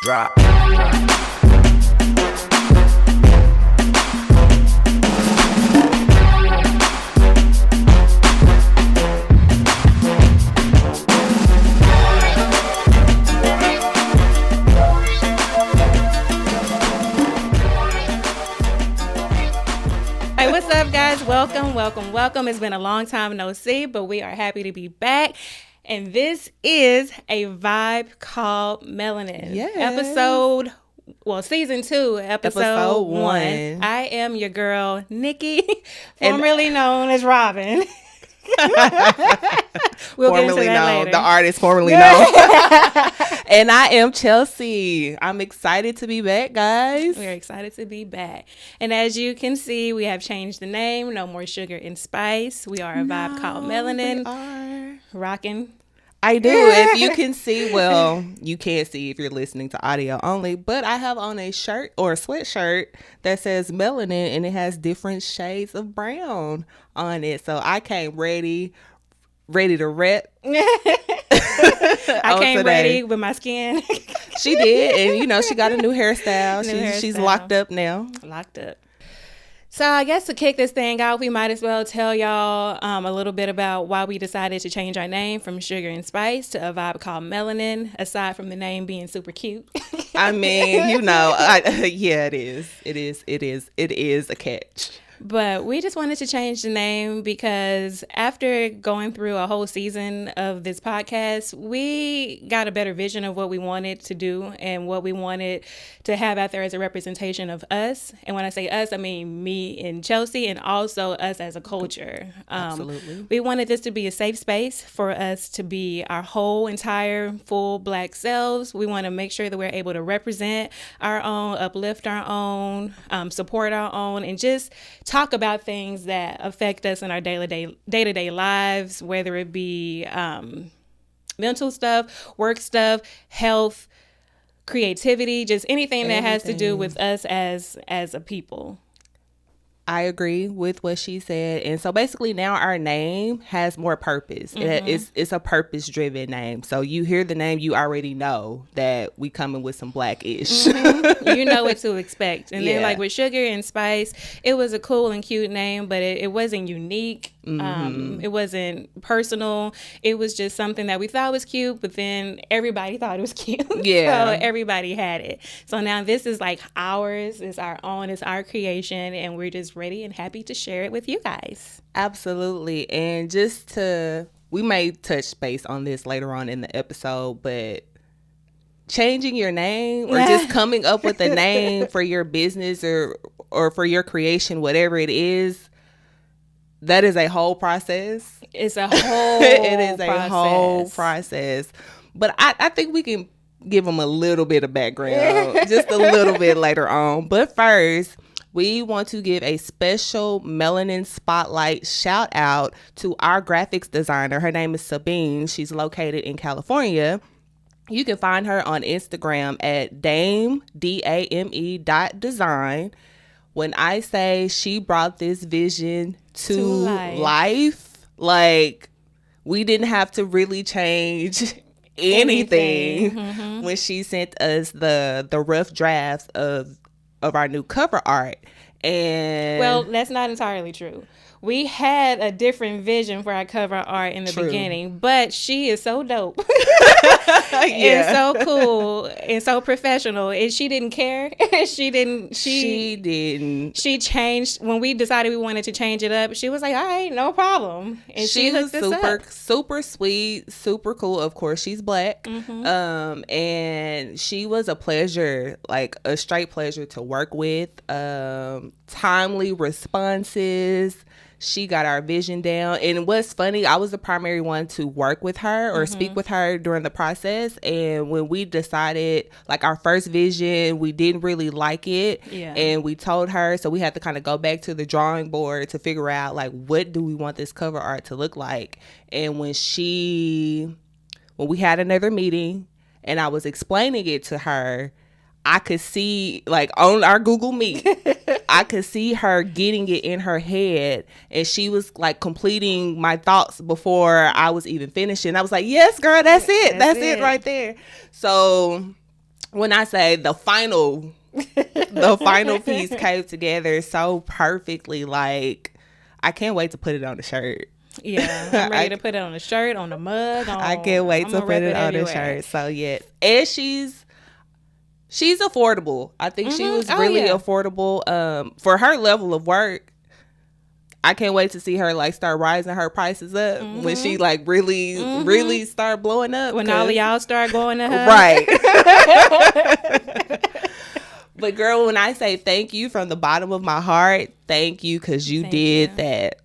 Drop. Hey, what's up, guys? Welcome. It's been a long time no see, but we are happy to be back. And this is a vibe called Melanin. Yes. Season 2, episode 1. I am your girl, Nikki, formerly known as Robin. We'll get into that later. The artist formerly known. And I am Chelsea. I'm excited to be back, guys. We're excited to be back. And as you can see, we have changed the name. No more sugar and spice. We are a vibe called Melanin. We are. Rocking. I do. If you can see, well, you can't see if you're listening to audio only, but I have on a shirt or a sweatshirt that says Melanin, and it has different shades of brown on it. So I came ready to rep. I came ready with my skin. She did, and she got a new hairstyle. She's locked up now. Locked up. So I guess to kick this thing off, we might as well tell y'all a little bit about why we decided to change our name from Sugar and Spice to a vibe called Melanin, aside from the name being super cute. I mean, yeah, it is. It is a catch. But we just wanted to change the name because after going through a whole season of this podcast, we got a better vision of what we wanted to do and what we wanted to have out there as a representation of us. And when I say us, I mean me and Chelsea, and also us as a culture. Absolutely. We wanted this to be a safe space for us to be our whole entire full Black selves. We want to make sure that we're able to represent our own, uplift our own, support our own, and just talk about things that affect us in our day-to-day lives, whether it be mental stuff, work stuff, health, creativity, just anything that has to do with us as a people. I agree with what she said. And so basically now our name has more purpose. Mm-hmm. It's a purpose-driven name. So you hear the name, you already know that we coming with some Black-ish. Mm-hmm. You know what to expect. And then like with Sugar and Spice, it was a cool and cute name, but it wasn't unique. Mm-hmm. It wasn't personal. It was just something that we thought was cute, but then everybody thought it was cute. Yeah. So everybody had it. So now this is like ours. It's our own. It's our creation. And we're just ready and happy to share it with you guys. Absolutely. And we may touch base on this later on in the episode, but changing your name or just coming up with a name for your business or for your creation, whatever it is, that is a whole process. It's a whole It is a whole process. But I think we can give them a little bit of background, just a little bit later on. But first, we want to give a special Melanin Spotlight shout out to our graphics designer. Her name is Sabine. She's located in California. You can find her on Instagram at dame.design. When I say she brought this vision to life, like we didn't have to really change anything. Mm-hmm. When she sent us the rough drafts of our new cover art. And well, that's not entirely true. We had a different vision for our cover art in the beginning, but she is so dope and so cool and so professional, and she didn't care. She didn't. She changed when we decided we wanted to change it up. She was like, "All right, no problem." And she was hooked us up. super sweet, super cool. Of course, she's Black, and she was a pleasure, like a straight pleasure to work with. Timely responses. She got our vision down. And what's funny, I was the primary one to work with her or speak with her during the process. And when we decided, like our first vision, we didn't really like it. Yeah. And we told her, so we had to kind of go back to the drawing board to figure out, like, what do we want this cover art to look like? And when we had another meeting and I was explaining it to her, I could see, like, on our Google Meet, I could see her getting it in her head, and she was, like, completing my thoughts before I was even finishing. I was like, yes, girl, that's it. That's it right there. So when I say the final piece came together so perfectly, like I can't wait to put it on the shirt. Yeah, I'm ready to put it on a shirt, on a mug. I can't wait to put it on the shirt. So yes, and she's affordable. I think she was really affordable. For her level of work, I can't wait to see her like start rising her prices up when she like really start blowing up. When all of y'all start going to her, right? But girl, when I say thank you from the bottom of my heart, thank you because you did that.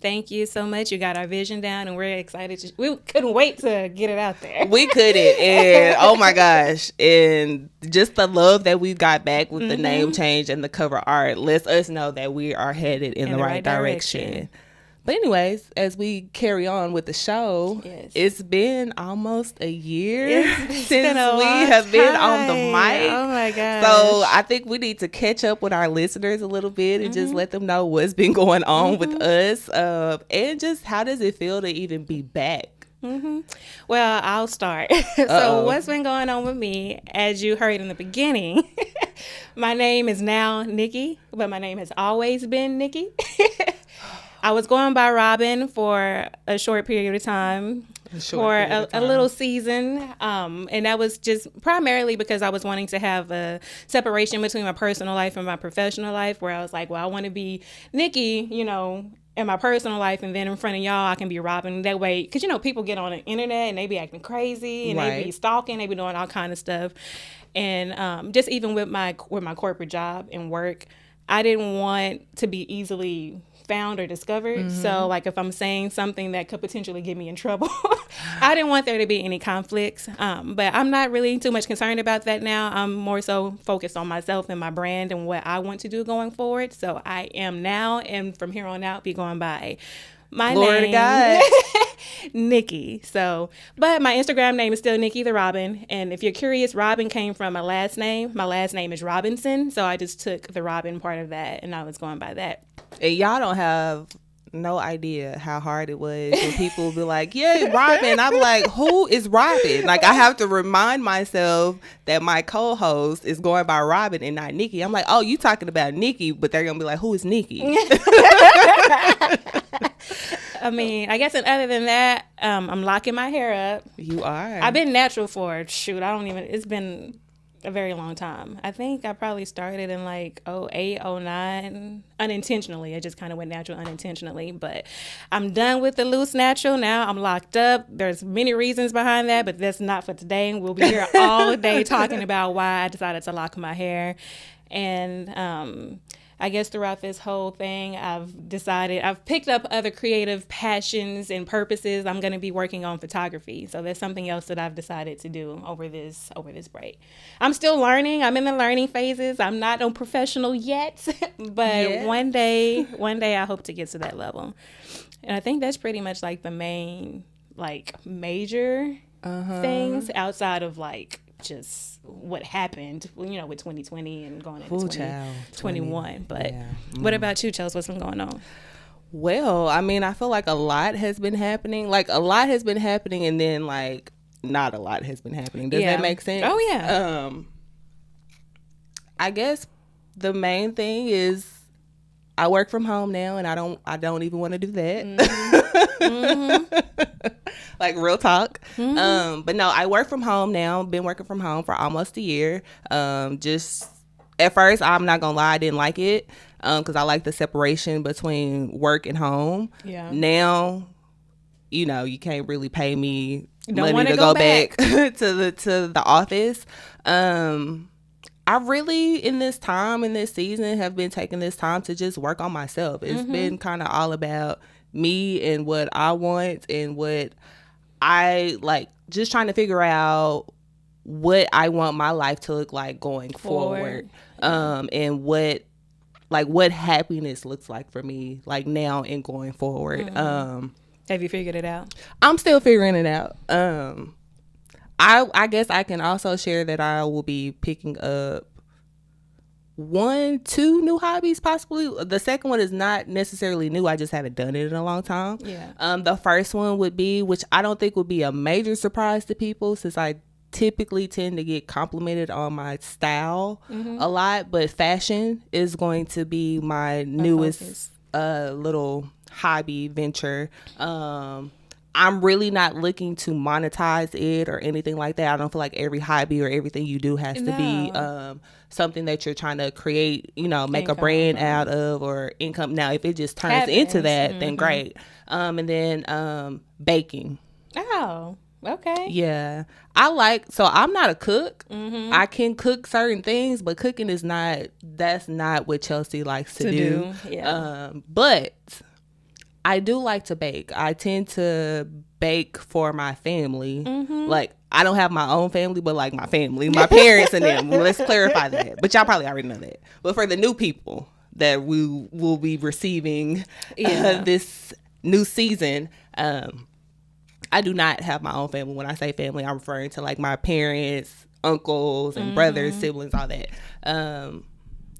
Thank you so much. You got our vision down, and we're excited. We couldn't wait to get it out there. We couldn't, and oh my gosh, and just the love that we've got back with the name change and the cover art lets us know that we are headed in the right direction. But anyways, as we carry on with the show, it's been almost a year since we have been on the mic. Oh my gosh. So I think we need to catch up with our listeners a little bit and just let them know what's been going on with us. And just how does it feel to even be back? Well, I'll start. So what's been going on with me, as you heard in the beginning, my name is now Nikki, but my name has always been Nikki. I was going by Robin for a short period of time, a little season. And that was just primarily because I was wanting to have a separation between my personal life and my professional life, where I was like, well, I want to be Nikki, you know, in my personal life, and then in front of y'all, I can be Robin. That way, because, you know, people get on the internet and they be acting crazy and they be stalking, they be doing all kind of stuff. And just even with my corporate job and work, I didn't want to be easily found or discovered. So like if I'm saying something that could potentially get me in trouble, I didn't want there to be any conflicts. But I'm not really too much concerned about that now. I'm more so focused on myself and my brand and what I want to do going forward. So I am now, and from here on out, be going by my Glory name, to God. Nikki. So, but my Instagram name is still Nikki the Robin. And if you're curious, Robin came from my last name. My last name is Robinson. So I just took the Robin part of that, and I was going by that. And y'all don't have no idea how hard it was when people be like, yeah, Robin. I'm like, who is Robin? Like, I have to remind myself that my co-host is going by Robin and not Nikki. I'm like, oh, you talking about Nikki, but they're gonna be like, who is Nikki? I mean, I guess, and other than that, I'm locking my hair up. You are. I've been natural for, it's been a very long time. I think I probably started in like 08, 09, unintentionally. It just kind of went natural unintentionally, but I'm done with the loose natural now. I'm locked up. There's many reasons behind that, but that's not for today. We'll be here all day talking about why I decided to lock my hair. And I guess throughout this whole thing, I've picked up other creative passions and purposes. I'm going to be working on photography. So that's something else that I've decided to do over this break. I'm still learning. I'm in the learning phases. I'm not a professional yet, but one day I hope to get to that level. And I think that's pretty much like the main, like, major things outside of like just what happened, you know, with 2020 and going into 2021. But what about you? Tell us what's been going on. Well, I mean, I feel like a lot has been happening. Like, a lot has been happening, and then like not a lot has been happening. Does that make sense? Oh yeah. I guess the main thing is I work from home now, and I don't even want to do that. Like, real talk. But no, I work from home now. Been working from home for almost a year. Just at first, I'm not gonna lie, I didn't like it because I like the separation between work and home. Yeah. Now, you know, you can't really pay me money to go back to the office. I really, in this season, have been taking this time to just work on myself. It's been kind of all about me and what I want and what I like, just trying to figure out what I want my life to look like going forward. And what happiness looks like for me, like, now and going forward. Have you figured it out? I'm still figuring it out. I guess I can also share that I will be picking up 1-2 new hobbies, possibly. The second one is not necessarily new. I just haven't done it in a long time. Yeah. The first one would be, which I don't think would be a major surprise to people, since I typically tend to get complimented on my style a lot, but fashion is going to be my newest little hobby venture. I'm really not looking to monetize it or anything like that. I don't feel like every hobby or everything you do has to be something that you're trying to create, you know, make a brand out of or income. Now, if it just turns into that, then great. And then baking. Oh, okay. Yeah. So I'm not a cook. I can cook certain things, but cooking is that's not what Chelsea likes to do. Yeah. But I do like to bake. I tend to bake for my family. Like, I don't have my own family, but like my family, my parents and them. Let's clarify that. But y'all probably already know that. But for the new people that we will be receiving this new season, I do not have my own family. When I say family, I'm referring to like my parents, uncles, and brothers, siblings, all that.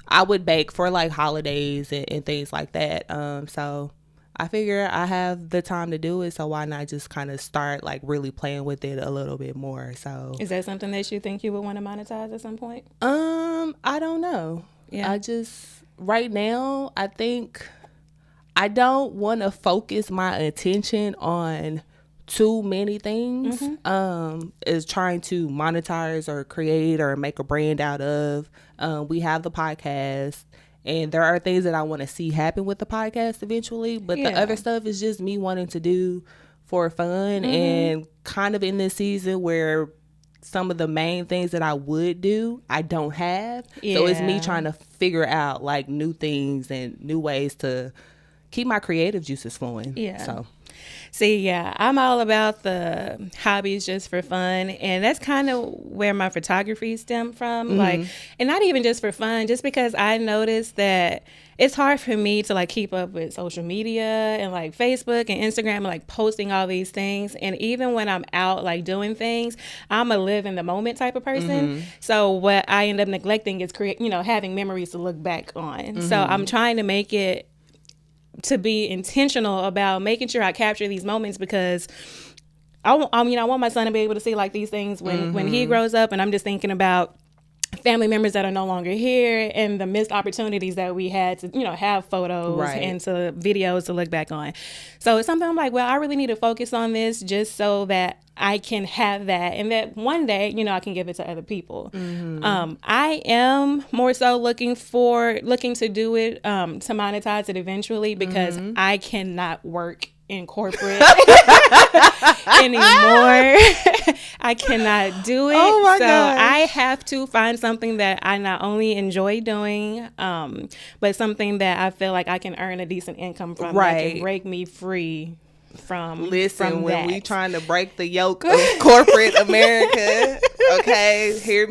I would bake for like holidays and things like that. So I figure I have the time to do it, so why not just kind of start like really playing with it a little bit more. So is that something that you think you would want to monetize at some point? I don't know. Yeah. I just right now I think I don't want to focus my attention on too many things is trying to monetize or create or make a brand out of. We have the podcast. And there are things that I want to see happen with the podcast eventually. But the other stuff is just me wanting to do for fun. And kind of in this season where some of the main things that I would do, I don't have. So it's me trying to figure out like new things and new ways to keep my creative juices flowing. Yeah. So. See, I'm all about the hobbies just for fun. And that's kind of where my photography stemmed from. Like, and not even just for fun, just because I noticed that it's hard for me to like keep up with social media and like Facebook and Instagram and like posting all these things. And even when I'm out like doing things, I'm a live in the moment type of person. So what I end up neglecting is having memories to look back on. So I'm trying to make it to be intentional about making sure I capture these moments, because I want my son to be able to see like these things when he grows up. And I'm just thinking about family members that are no longer here and the missed opportunities that we had to, have photos and to videos to look back on. So it's something I'm like, well, I really need to focus on this just so that I can have that, and that one day, I can give it to other people. I am more so looking to do it, to monetize it eventually, because I cannot work in corporate anymore. I cannot do it. Oh my gosh. I have to find something that I not only enjoy doing, but something that I feel like I can earn a decent income from, that can break me free from when we trying to break the yoke of corporate America, okay, hear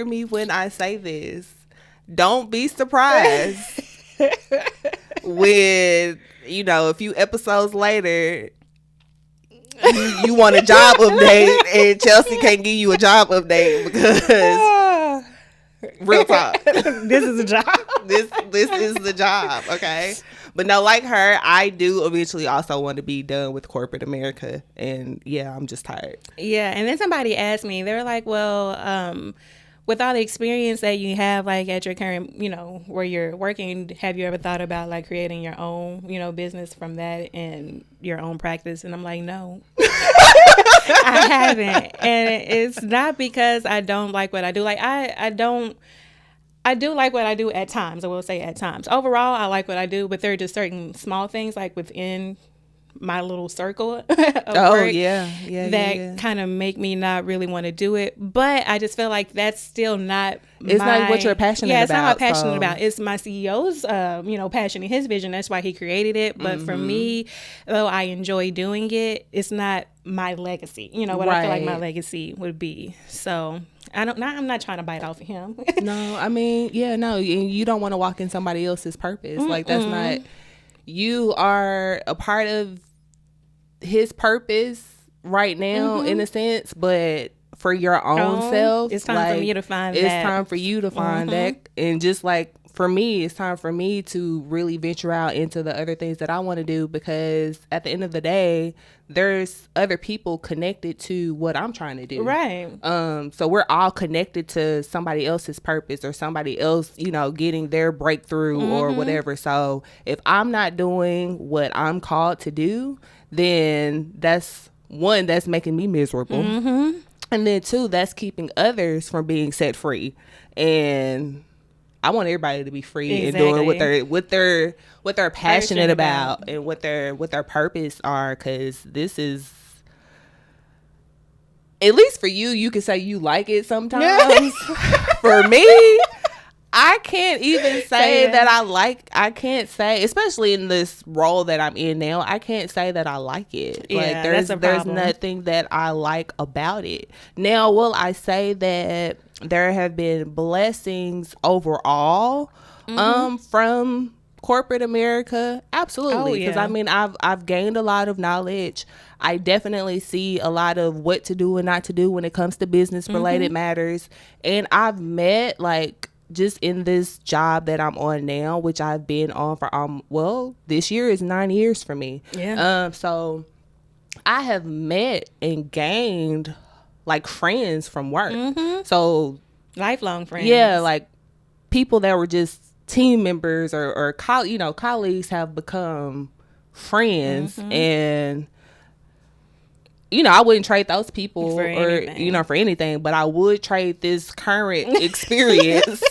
me when I say this. Don't be surprised when a few episodes later you want a job update and Chelsea can't give you a job update because real talk, this is a job. This is the job, okay? But no, like her, I do eventually also want to be done with corporate America, and I'm just tired. Yeah, and then somebody asked me, they were like, well, with all the experience that you have, like at your current, where you're working, have you ever thought about like creating your own, business from that and your own practice? And I'm like, no, I haven't. And it's not because I don't like what I do. Like I do like what I do at times. I will say at times. Overall, I like what I do, but there are just certain small things like within my little circle of work that kind of make me not really want to do it. But I just feel like that's still not it's not what you're passionate about. Yeah, it's not what I'm passionate about. It's my CEO's passion and his vision. That's why he created it. But for me, though I enjoy doing it, it's not my legacy. What I feel like my legacy would be. So I'm not trying to bite off of him. No, I mean, you don't want to walk in somebody else's purpose. Like that's not, you are a part of his purpose right now in a sense, but for your own self, it's time for me to find that. It's time for you to find that. And just like for me, it's time for me to really venture out into the other things that I want to do, because at the end of the day, there's other people connected to what I'm trying to do. Right. So we're all connected to somebody else's purpose, or somebody else, you know, getting their breakthrough or whatever. So if I'm not doing what I'm called to do, then that's making me miserable. And then two, that's keeping others from being set free. And I want everybody to be free and doing what they're passionate about and what their purpose are, because this is, at least for you can say you like it sometimes. For me, I can't even say that I can't say, especially in this role that I'm in now, I can't say that I like it. Yeah, like there's problem. nothing that I like about it. Now, will I say that there have been blessings overall from corporate America? Absolutely. Because I mean, I've gained a lot of knowledge. I definitely see a lot of what to do and not to do when it comes to business related matters. And I've met, like, just in this job that I'm on now, which I've been on for this year is 9 years for me. So I have met and gained, like, friends from work. So lifelong friends. Yeah, like people that were just team members or colleagues have become friends. And I wouldn't trade those people for anything, but I would trade this current experience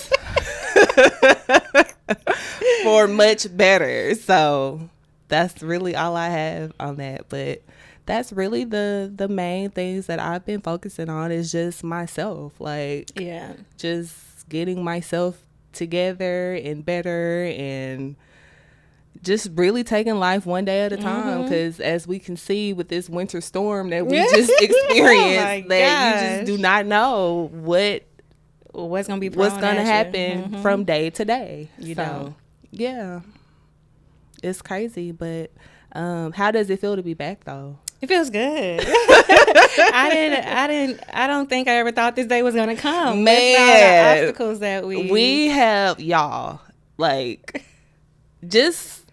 for much better. So that's really all I have on that. But that's really the main things that I've been focusing on, is just myself. Like, just getting myself together and better, and just really taking life one day at a time. Because as we can see with this winter storm that we just experienced, that you just do not know what's going to happen from day to day. Yeah, it's crazy. But how does it feel to be back though? It feels good. I don't think I ever thought this day was gonna come. Man, with all the obstacles that we have, y'all, like, just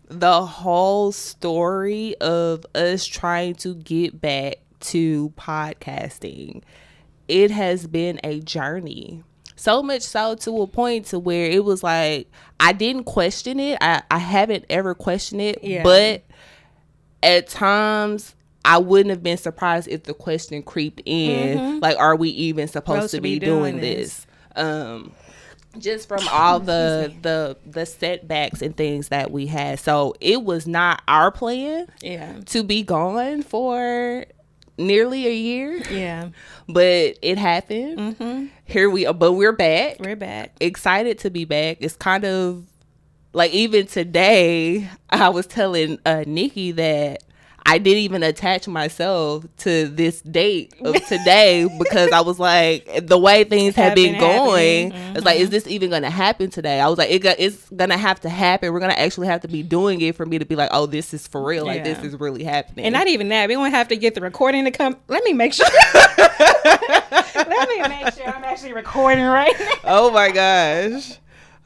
the whole story of us trying to get back to podcasting. It has been a journey. So much so to a point to where it was like, I didn't question it. I haven't ever questioned it, but at times I wouldn't have been surprised if the question creeped in, like, are we even supposed to be doing this? Just from all the setbacks and things that we had. So it was not our plan to be gone for nearly a year. But it happened. Here we are, but we're back. Excited to be back. It's kind of like, even today, I was telling Nikki that I didn't even attach myself to this date of today, because I was like, the way things have been going, it's like, is this even going to happen today? I was like, it's going to have to happen. We're going to actually have to be doing it for me to be like, oh, this is for real. Like, this is really happening. And not even that. We're going to have to get the recording to come. Let me make sure. Let me make sure I'm actually recording right now. Oh, my gosh.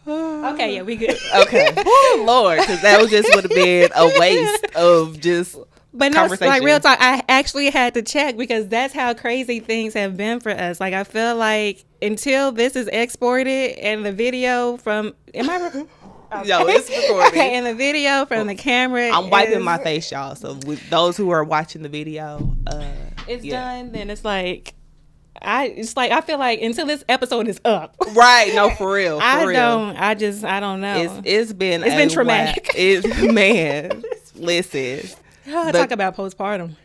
Okay, yeah, we good. Okay. Oh, Lord, because that would have been a waste of just... But no, like, real talk, I actually had to check, because that's how crazy things have been for us. Like, I feel like until this is exported and the video from... Am I... Okay. No, it's recorded. Okay, and the video from the camera... I'm wiping my face, y'all. So with those who are watching the video... it's done, then it's like... I feel like until this episode is up. Right, no, for real. I don't know. It's been traumatic. Man, listen... talk about postpartum.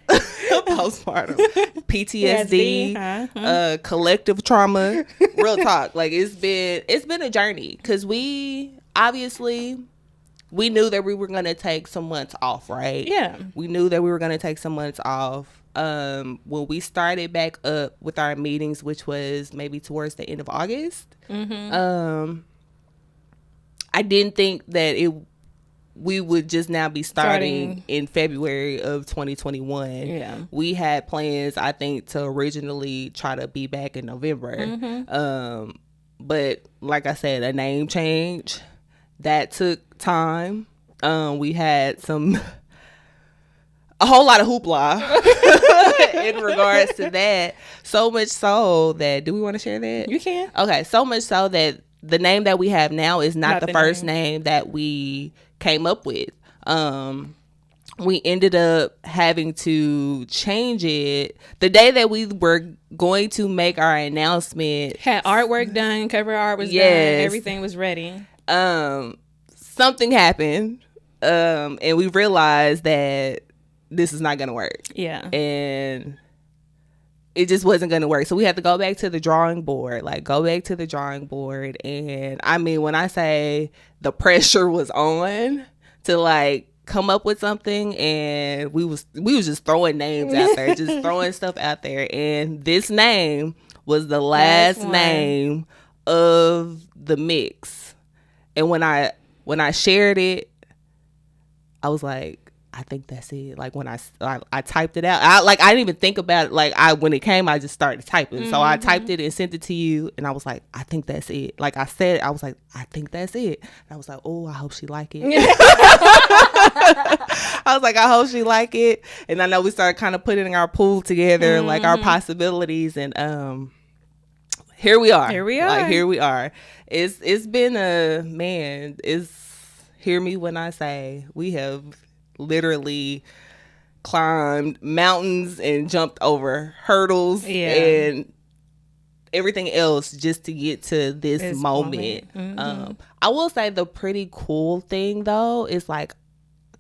PTSD, collective trauma. Real talk. Like, it's been a journey, because we knew that we were gonna take some months off, right? Yeah, we knew that we were gonna take some months off. When we started back up with our meetings, which was maybe towards the end of August, I didn't think that we would just now be starting in February of 2021. Yeah. We had plans, I think, to originally try to be back in November. But like I said, a name change that took time. We had a whole lot of hoopla in regards to that. So much so that, do we want to share that? You can. Okay, so much so that the name that we have now is not the first name name that we came up with. We ended up having to change it the day that we were going to make our announcement. Had artwork done, cover art was done, everything was ready. Something happened, and we realized that this is not gonna work. Yeah. And it just wasn't gonna work. So we had to go back to the drawing board. And I mean, when I say the pressure was on to like come up with something, and we was just throwing names out there, just throwing stuff out there. And this name was the last name of the mix. And when I shared it, I was like, I think that's it. Like when I typed it out, I didn't even think about it. Like when it came, I just started typing. Mm-hmm. So I typed it and sent it to you, and I was like, I think that's it. Like I said, I was like, I think that's it. And I was like, oh, I hope she like it. I was like, I hope she like it. And I know we started kind of putting our pool together, like our possibilities, and here we are. Like here we are. It's been hear me when I say we have literally climbed mountains and jumped over hurdles and everything else just to get to this moment. Mm-hmm. I will say the pretty cool thing though is like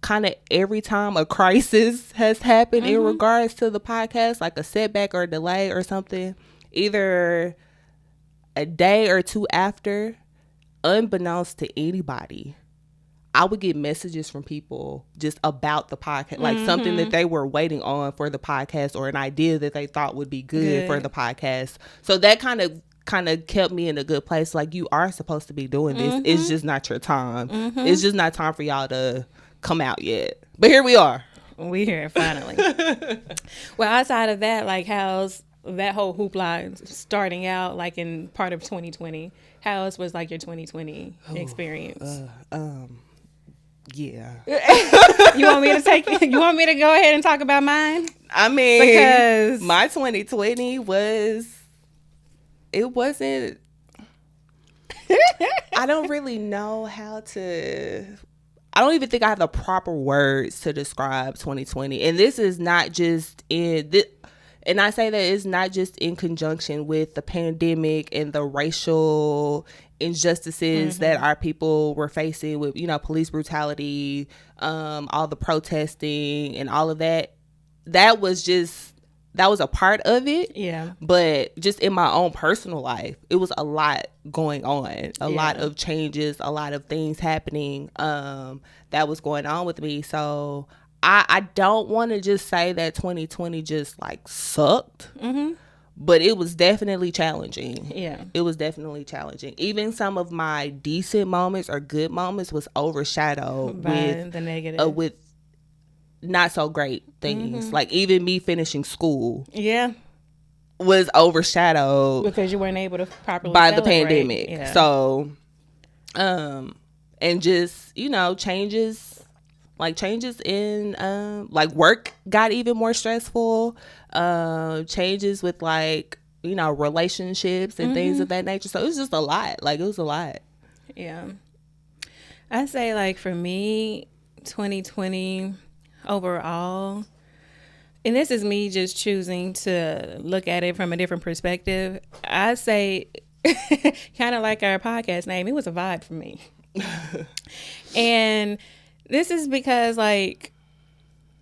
kind of every time a crisis has happened in regards to the podcast, like a setback or a delay or something, either a day or two after, unbeknownst to anybody, I would get messages from people just about the podcast, like something that they were waiting on for the podcast or an idea that they thought would be good for the podcast. So that kind of kept me in a good place. Like, you are supposed to be doing this. It's just not your time. It's just not time for y'all to come out yet. But here we are. We here finally. Well, outside of that, like, how's that whole hoopla starting out, like in part of 2020? How else was like your 2020 experience? Yeah. You want me to go ahead and talk about mine? I mean, because my 2020 wasn't I don't really know how to, I don't even think I have the proper words to describe 2020. And this is not just and I say that it's not just in conjunction with the pandemic and the racial injustices that our people were facing with, police brutality, all the protesting and all of that. That was a part of it. Yeah. But just in my own personal life, it was a lot going on, a lot of changes, a lot of things happening that was going on with me. So I don't want to just say that 2020 just like sucked, but it was definitely challenging. Yeah. It was definitely challenging. Even some of my decent moments or good moments was overshadowed by the negative. With not so great things. Like even me finishing school. Yeah. Was overshadowed. Because you weren't able to properly by celebrate. The pandemic. Yeah. So, and just, changes in work got even more stressful, changes with relationships and things of that nature. So it was just a lot. It was a lot. Yeah. I say for me, 2020 overall, and this is me just choosing to look at it from a different perspective, I say kind of like our podcast name, it was a vibe for me. And this is because I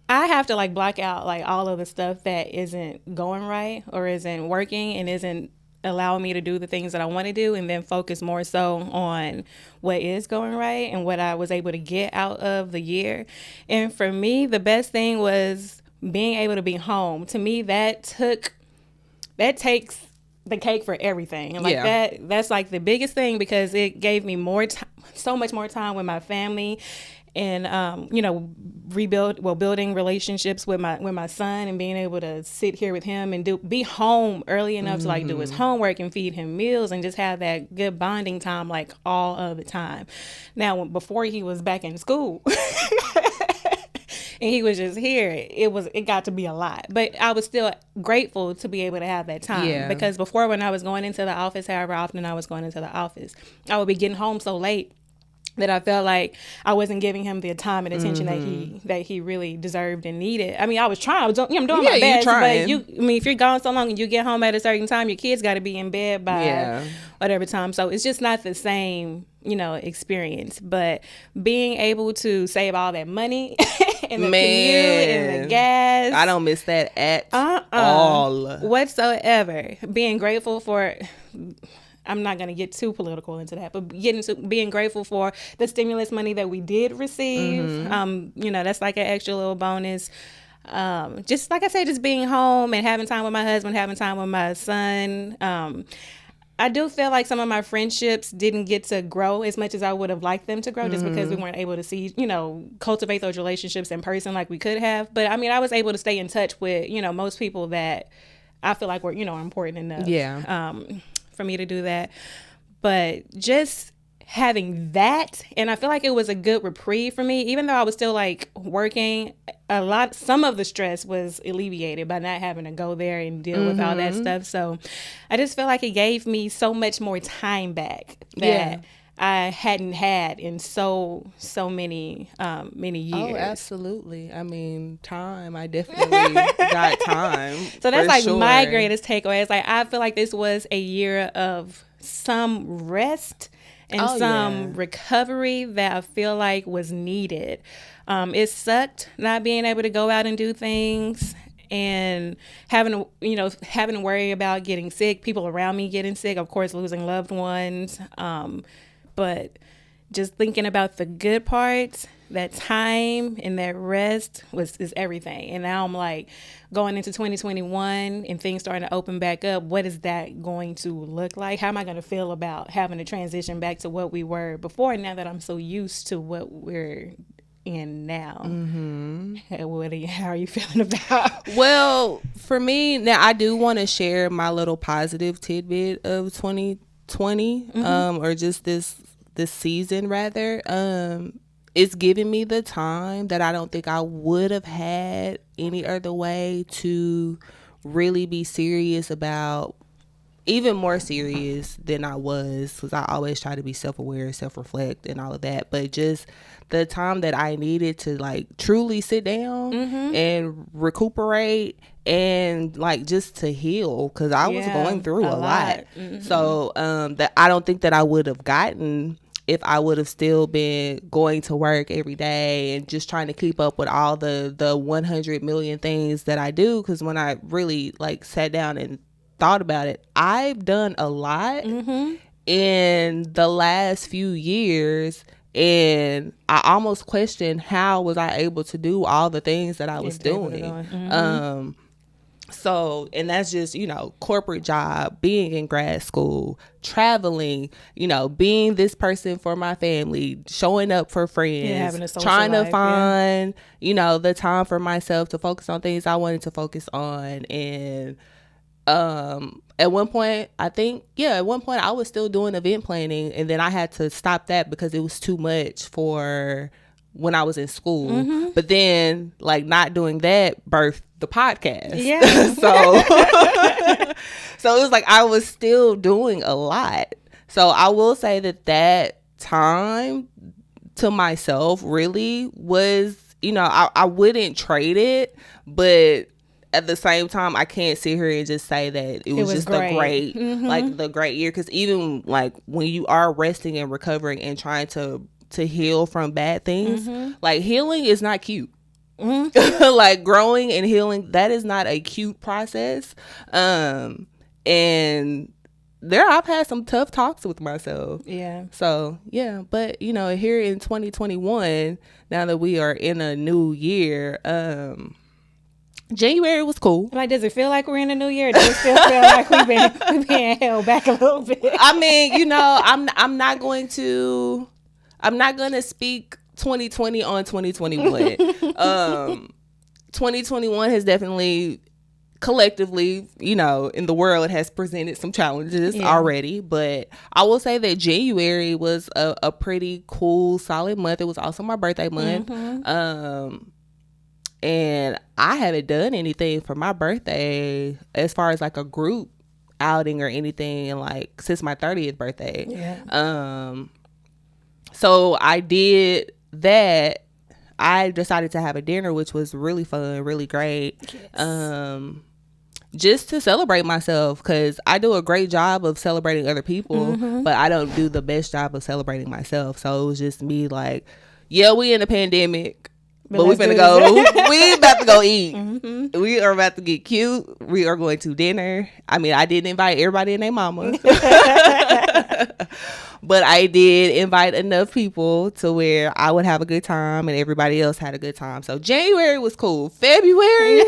have to block out all of the stuff that isn't going right or isn't working and isn't allowing me to do the things that I want to do, and then focus more so on what is going right and what I was able to get out of the year. And for me, the best thing was being able to be home. To me, that takes the cake for everything. And that's the biggest thing, because it gave me more time, so much more time with my family. and building relationships with my son, and being able to sit here with him and be home early enough to like do his homework and feed him meals and just have that good bonding time like all of the time. Now, before he was back in school and he was just here, it got to be a lot, but I was still grateful to be able to have that time, because before, when I was going into the office, however often I was going into the office, I would be getting home so late that I felt like I wasn't giving him the time and attention that he really deserved and needed. I mean, I was trying. I'm doing my best. But if you're gone so long and you get home at a certain time, your kids got to be in bed by whatever time. So it's just not the same, experience. But being able to save all that money and the commute and the gas, I don't miss that at all whatsoever. Being grateful for. I'm not going to get too political into that, but being grateful for the stimulus money that we did receive. That's like an extra little bonus. Just like I said, just being home and having time with my husband, having time with my son. I do feel like some of my friendships didn't get to grow as much as I would have liked them to grow, just because we weren't able to see, cultivate those relationships in person like we could have. But I mean, I was able to stay in touch with, most people that I feel like were, important enough. Yeah. For me to do that. But just having that, and I feel like it was a good reprieve for me, even though I was still like working some of the stress was alleviated by not having to go there and deal with all that stuff. So I just feel like it gave me so much more time back that I hadn't had in so many years. Oh, absolutely. I mean, time. I definitely got time. So that's like my greatest takeaway. It's like I feel like this was a year of some rest and some recovery that I feel like was needed. It sucked not being able to go out and do things and having to worry about getting sick, people around me getting sick, of course, losing loved ones. But just thinking about the good parts, that time and that rest is everything. And now I'm like going into 2021 and things starting to open back up. What is that going to look like? How am I going to feel about having to transition back to what we were before, now that I'm so used to what we're in now? How are you feeling about? Well, for me, now I do want to share my little positive tidbit of 2020, or just this season rather. It's giving me the time that I don't think I would have had any other way to really be serious about, even more serious than I was, because I always try to be self-aware, self-reflect and all of that. But just the time that I needed to like truly sit down and recuperate and like just to heal, because I was going through a lot. So that I don't think that I would have gotten if I would have still been going to work every day and just trying to keep up with all the 100 million things that I do. Because when I really like sat down and thought about it, I've done a lot in the last few years, and I almost questioned how was I able to do all the things that I was doing. So, and that's just, corporate job, being in grad school, traveling, being this person for my family, showing up for friends, trying to find, the time for myself to focus on things I wanted to focus on. And at one point I was still doing event planning, and then I had to stop that because it was too much for when I was in school. But then like not doing that birthed the podcast. So it was like I was still doing a lot. So I will say that time to myself really was, I wouldn't trade it, but at the same time, I can't sit here and just say that it was just great. Like the great year. Because even like when you are resting and recovering and trying to heal from bad things, like healing is not cute. Like growing and healing, that is not a cute process. And I've had some tough talks with myself. So but here in 2021, now that we are in a new year, January was cool. Like, does it feel like we're in a new year? Does it still feel like we've been held back a little bit? I mean, I'm not going to speak 2020 on 2021. 2021 has definitely collectively, you know, in the world has presented some challenges already, but I will say that January was a pretty cool, solid month. It was also my birthday month. And I haven't done anything for my birthday as far as like a group outing or anything like since my 30th birthday. So I did that. I decided to have a dinner, which was really fun, really great. Just to celebrate myself, because I do a great job of celebrating other people, but I don't do the best job of celebrating myself. So it was just me like, yeah, we in a pandemic, but we finna go. We about to go eat. We are about to get cute. We are going to dinner. I mean, I didn't invite everybody and their mama. But I did invite enough people to where I would have a good time and everybody else had a good time. So January was cool. February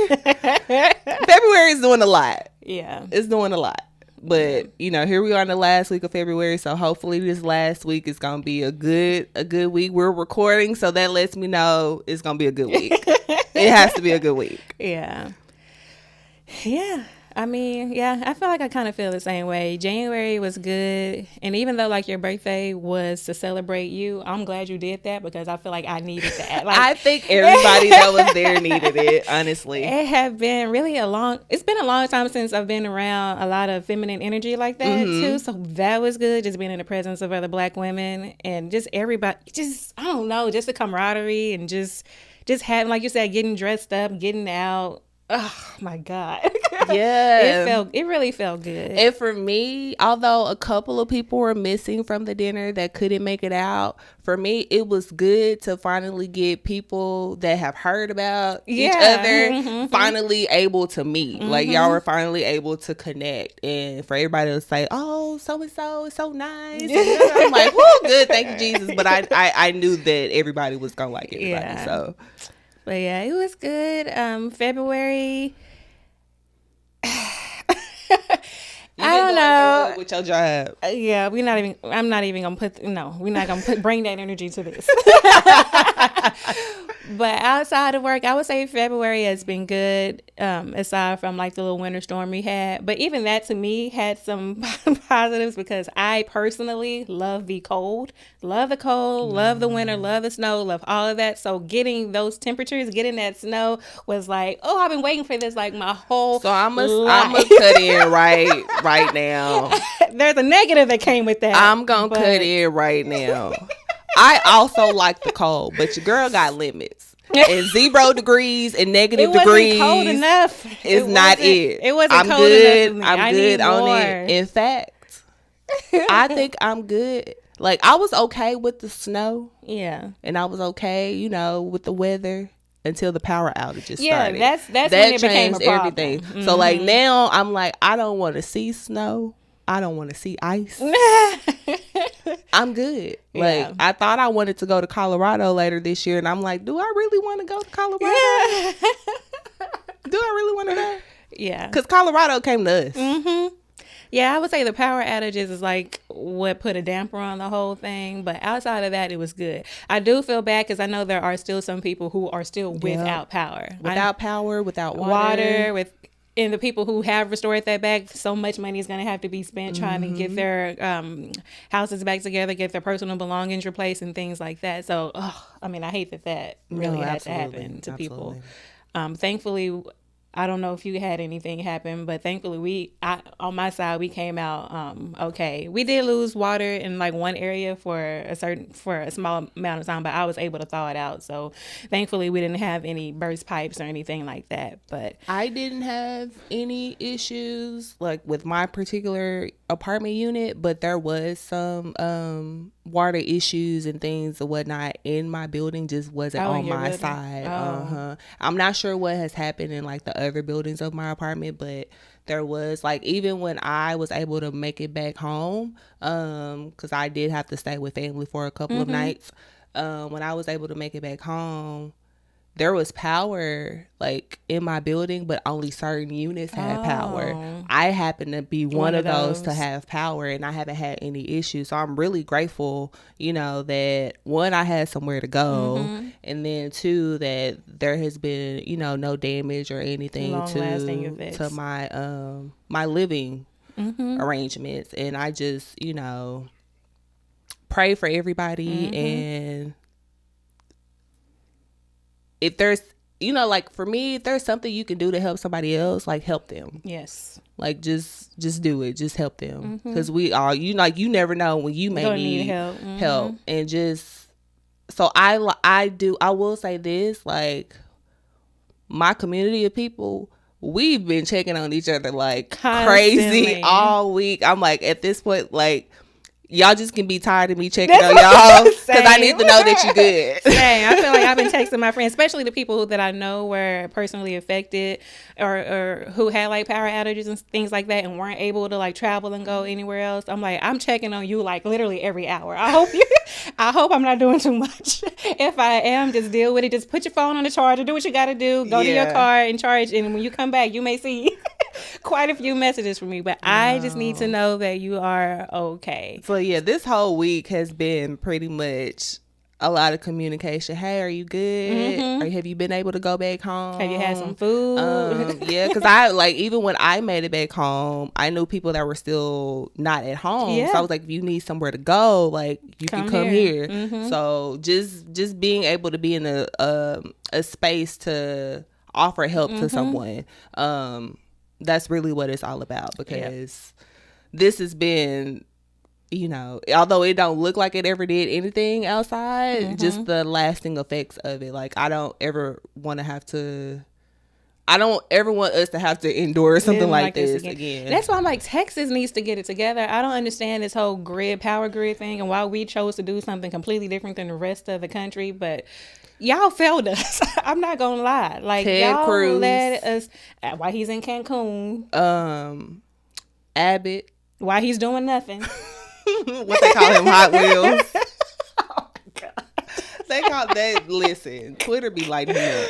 is doing a lot. Yeah. It's doing a lot. But, you know, here we are in the last week of February. So hopefully this last week is going to be a good week. We're recording, so that lets me know it's going to be a good week. It has to be a good week. Yeah. Yeah. I mean, yeah, I feel like I kind of feel the same way. January was good. And even though like your birthday was to celebrate you, I'm glad you did that because I feel like I needed that. Like, I think everybody that was there needed it, honestly. It had been really it's been a long time since I've been around a lot of feminine energy like that too. So that was good. Just being in the presence of other Black women and just everybody, I don't know, just the camaraderie and just having, like you said, getting dressed up, getting out. Oh my God. Yeah. It really felt good. And for me, although a couple of people were missing from the dinner that couldn't make it out, for me, it was good to finally get people that have heard about each other finally able to meet. Like, y'all were finally able to connect. And for everybody to say, oh, so-and-so is so nice. And I'm like, whoo, good, thank you, Jesus. But I knew that everybody was going to like everybody. Yeah. So, but yeah, it was good. February... I don't know with your job. Yeah, I'm not even gonna bring that energy to this. But outside of work, I would say February has been good, aside from like the little winter storm we had. But even that to me had some positives because I personally love the cold, love the winter, love the snow, love all of that. So getting those temperatures, getting that snow was like, oh, I've been waiting for this like my whole So I'm gonna life. cut in right now. There's a negative that came with that. I'm gonna cut in right now. I also like the cold, but your girl got limits. And 0 degrees and negative degrees. It wasn't cold enough. Is not it. It wasn't I'm cold good. enough for me. I'm good on more. it. In fact, I think I'm good. Like, I was okay with the snow. Yeah. And I was okay, you know, with the weather until the power outages started. That's that when it became a changed problem. Everything. So like now I'm like, I don't want to see snow. I don't want to see ice. I'm good. Like, I thought I wanted to go to Colorado later this year, and I'm like, do I really want to go to Colorado? Do I really want to go? Yeah. Because Colorado came to us. Yeah, I would say the power outages is like what put a damper on the whole thing. But outside of that, it was good. I do feel bad because I know there are still some people who are still without power. Without power, without water. And the people who have restored that back, so much money is going to have to be spent trying to get their houses back together, get their personal belongings replaced and things like that. So, I mean, I hate that really had to happen to people. Thankfully, I don't know if you had anything happen, but thankfully on my side, we came out okay. We did lose water in like one area for a small amount of time, but I was able to thaw it out. So thankfully we didn't have any burst pipes or anything like that. But I didn't have any issues like with my particular apartment unit, but there was some water issues and things and whatnot in my building, just wasn't on my side. I'm not sure what has happened in like the other buildings of my apartment, but there was like, even when I was able to make it back home, because I did have to stay with family for a couple of nights, when I was able to make it back home, there was power like in my building, but only certain units had power. I happen to be one of those to have power, and I haven't had any issues. So I'm really grateful, you know, that one, I had somewhere to go, and then two, that there has been, you know, no damage or anything to my my living arrangements. And I just, you know, pray for everybody. And if there's, you know, like for me, if there's something you can do to help somebody else, like help them. Yes. Like just do it. Just help them. Because we all, you like, you never know when you may need help. And just, so I will say this, like my community of people, we've been checking on each other like crazy all week. I'm like, at this point, like, y'all just can be tired of me checking on y'all because I need to know that you're good. Same. I feel like I've been texting my friends, especially the people that I know were personally affected or who had like power outages and things like that and weren't able to like travel and go anywhere else. I'm like, I'm checking on you like literally every hour. I hope I'm not doing too much. If I am, just deal with it. Just put your phone on the charger, do what you got to do, go to your car and charge. And when you come back, you may see quite a few messages from me, but I just need to know that you are okay. So yeah, this whole week has been pretty much a lot of communication. Hey, are you good? Or have you been able to go back home? Have you had some food? Yeah, because I like, even when I made it back home, I knew people that were still not at home. So I was like, if you need somewhere to go, like you can come here. So just being able to be in a space to offer help to someone, that's really what it's all about, because this has been, you know, although it don't look like it ever did anything outside, just the lasting effects of it. Like, I don't ever want us to have to endure something like this again. That's why I'm like, Texas needs to get it together. I don't understand this whole power grid thing and why we chose to do something completely different than the rest of the country, but y'all failed us. I'm not gonna lie. Like, Ted y'all Cruz, let us, while he's in Cancun. Abbott, while he's doing nothing. What they call him, Hot Wheels. Oh my God. They call that, listen, Twitter be lighting him up.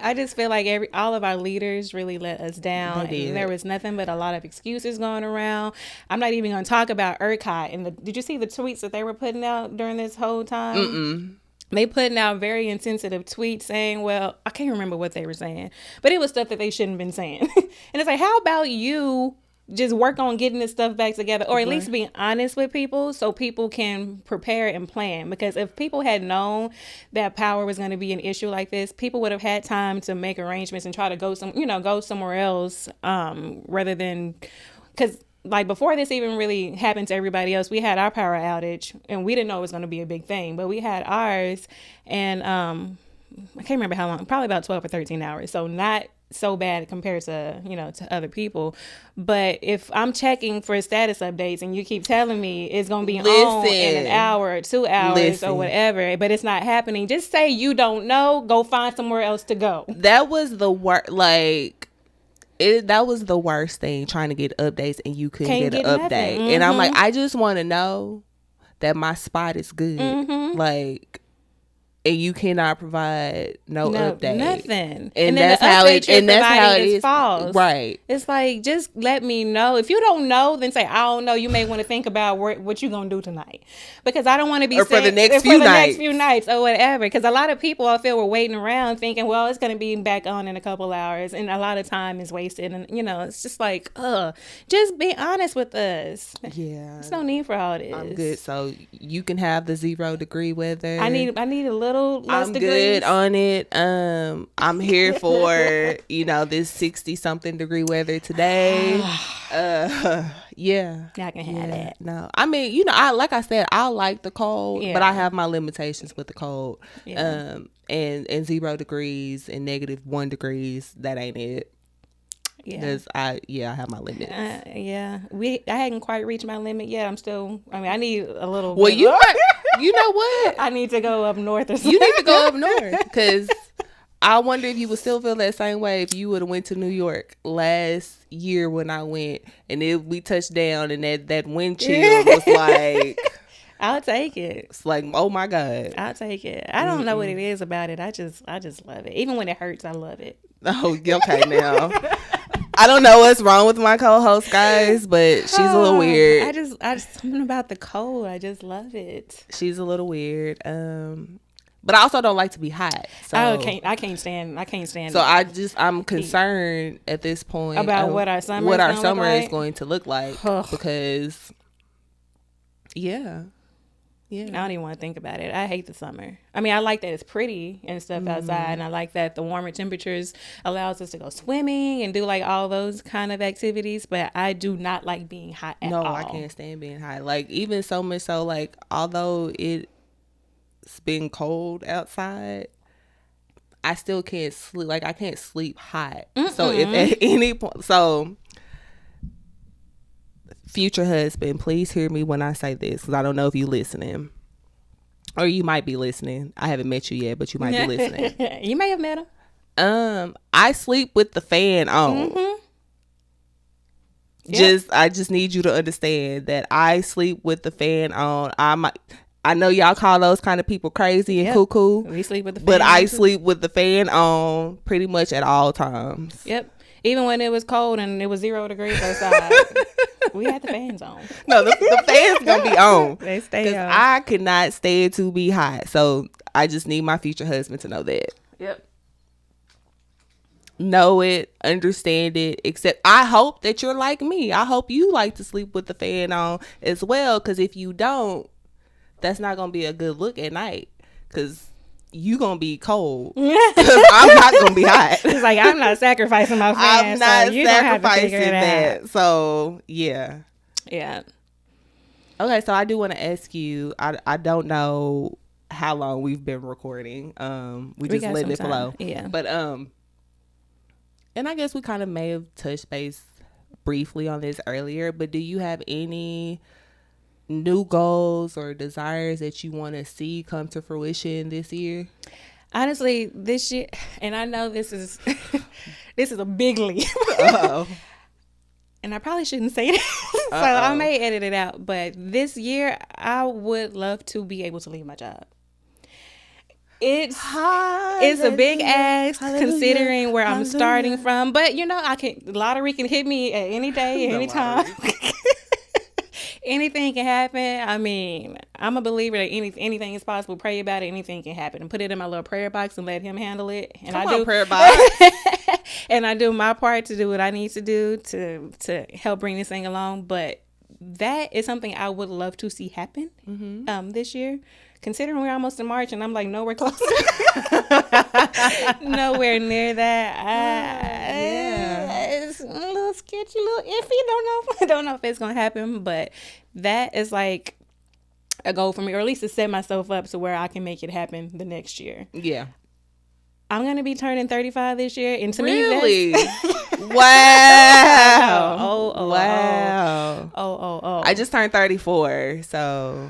I just feel like all of our leaders really let us down. And there was nothing but a lot of excuses going around. I'm not even going to talk about ERCOT. And did you see the tweets that they were putting out during this whole time? They putting out very insensitive tweets saying, well, I can't remember what they were saying, but it was stuff that they shouldn't have been saying. And it's like, how about you just work on getting this stuff back together, or at least being honest with people so people can prepare and plan? Because if people had known that power was going to be an issue like this, people would have had time to make arrangements and try to go somewhere else, rather than, because like before this even really happened to everybody else, we had our power outage and we didn't know it was going to be a big thing, but we had ours, and I can't remember how long, probably about 12 or 13 hours. So not so bad compared to, to other people. But if I'm checking for status updates and you keep telling me it's going to be on in an hour or 2 hours or whatever, but it's not happening, just say you don't know, go find somewhere else to go. That was the worst, that was the worst thing, trying to get updates and you couldn't get an update. And I'm like, I just want to know that my spot is good. Like, and you cannot provide no update, nothing, and that's how it is. False. Right? It's like, just let me know. If you don't know, then say I don't know. You may want to think about what you're gonna do tonight, because I don't want to be for the next few nights or whatever. Because a lot of people, I feel, were waiting around thinking, well, it's gonna be back on in a couple hours, and a lot of time is wasted. And it's just like, just be honest with us. Yeah, there's no need for all this. I'm good. So you can have the 0-degree weather. I need a little. I'm degrees. Good on it. I'm here for this 60-something degree weather today. Yeah, I can have that. No, I mean, I like I said, I like the cold, but I have my limitations with the cold. And 0 degrees and -1 degrees, that ain't it. Because I have my limits. I hadn't quite reached my limit yet. I need a little. Well, you know what? I need to go up north or something. You need to go up north, because I wonder if you would still feel that same way if you would have went to New York last year when I went, and we touched down and that wind chill was like. I'll take it. It's like, oh my God. I'll take it. I don't know what it is about it. I just love it. Even when it hurts, I love it. Oh, okay, now. I don't know what's wrong with my co-host, guys, but she's a little weird. I just something about the cold. I just love it. She's a little weird. But I also don't like to be hot. So I can't stand. So it. I'm concerned at this point about what our summer is going to look like because yeah. I don't even want to think about it. I hate the summer. I mean, I like that it's pretty and stuff outside, and I like that the warmer temperatures allows us to go swimming and do like all those kind of activities. But I do not like being hot at all. No, I can't stand being hot. Like even so much so, like although it's been cold outside, I still can't sleep. Like I can't sleep hot. So if at any point, future husband, please hear me when I say this, because I don't know if you're listening, or you might be listening. I haven't met you yet, but you might be listening. You may have met him. I sleep with the fan on. I just need you to understand that I sleep with the fan on. I know y'all call those kind of people crazy and cuckoo. We sleep with the fan but on I too. sleep with the fan on pretty much at all times. Yep. Even when it was cold and it was 0 degrees outside, we had the fans on. No, the fans gonna be on. They stay on. I could not stand to be hot. So I just need my future husband to know that. Yep. Know it, understand it, except I hope that you're like me. I hope you like to sleep with the fan on as well, because if you don't, that's not gonna be a good look at night, because you gonna be cold. Because I'm not gonna be hot. It's like, I'm not sacrificing my fan. I'm not so you don't have to sacrificing figure it that. out. So yeah. Okay, so I do want to ask you, I don't know how long we've been recording. We just letting it flow. Yeah. But and I guess we kind of may have touched base briefly on this earlier, but do you have any new goals or desires that you want to see come to fruition this year? Honestly, this year, and I know this is this is a big leap. Uh-oh. And I probably shouldn't say this, so I may edit it out. But this year, I would love to be able to leave my job. It's a big ask considering where I'm starting from. But lottery can hit me at any day, any time. Anything can happen. I mean, I'm a believer that anything is possible. Pray about it. Anything can happen. And put it in my little prayer box and let him handle it. And Come on, prayer box. And I do my part to do what I need to do to help bring this thing along. But that is something I would love to see happen this year. Considering we're almost in March and I'm like nowhere close. Nowhere near that. It's a little sketchy, a little iffy. Don't know if it's gonna happen, but that is like a goal for me, or at least to set myself up to where I can make it happen the next year. Yeah. I'm gonna be turning 35 this year, and to me, that's wow. Wow. Oh. I just turned 34, so.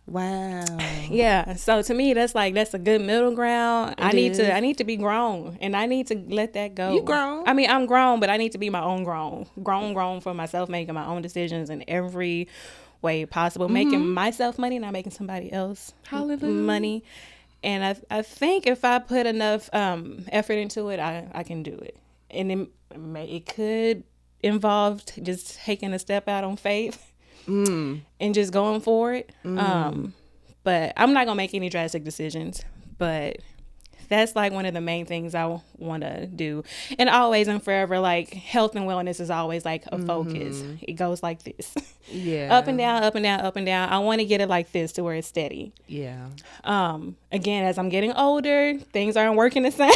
Wow. Yeah. So to me, that's a good middle ground. I need to be grown, and I need to let that go. You grown? I mean, I'm grown, but I need to be my own grown for myself, making my own decisions in every way possible, making myself money, not making somebody else money. And I think if I put enough effort into it, I can do it. And it could involve just taking a step out on faith. And just going for it. But I'm not gonna make any drastic decisions, but that's like one of the main things I want to do. And always and forever, like health and wellness is always like a focus. It goes like this. Yeah. Up and down, up and down, up and down. I want to get it like this to where it's steady. Yeah. Again, as I'm getting older, things aren't working the same.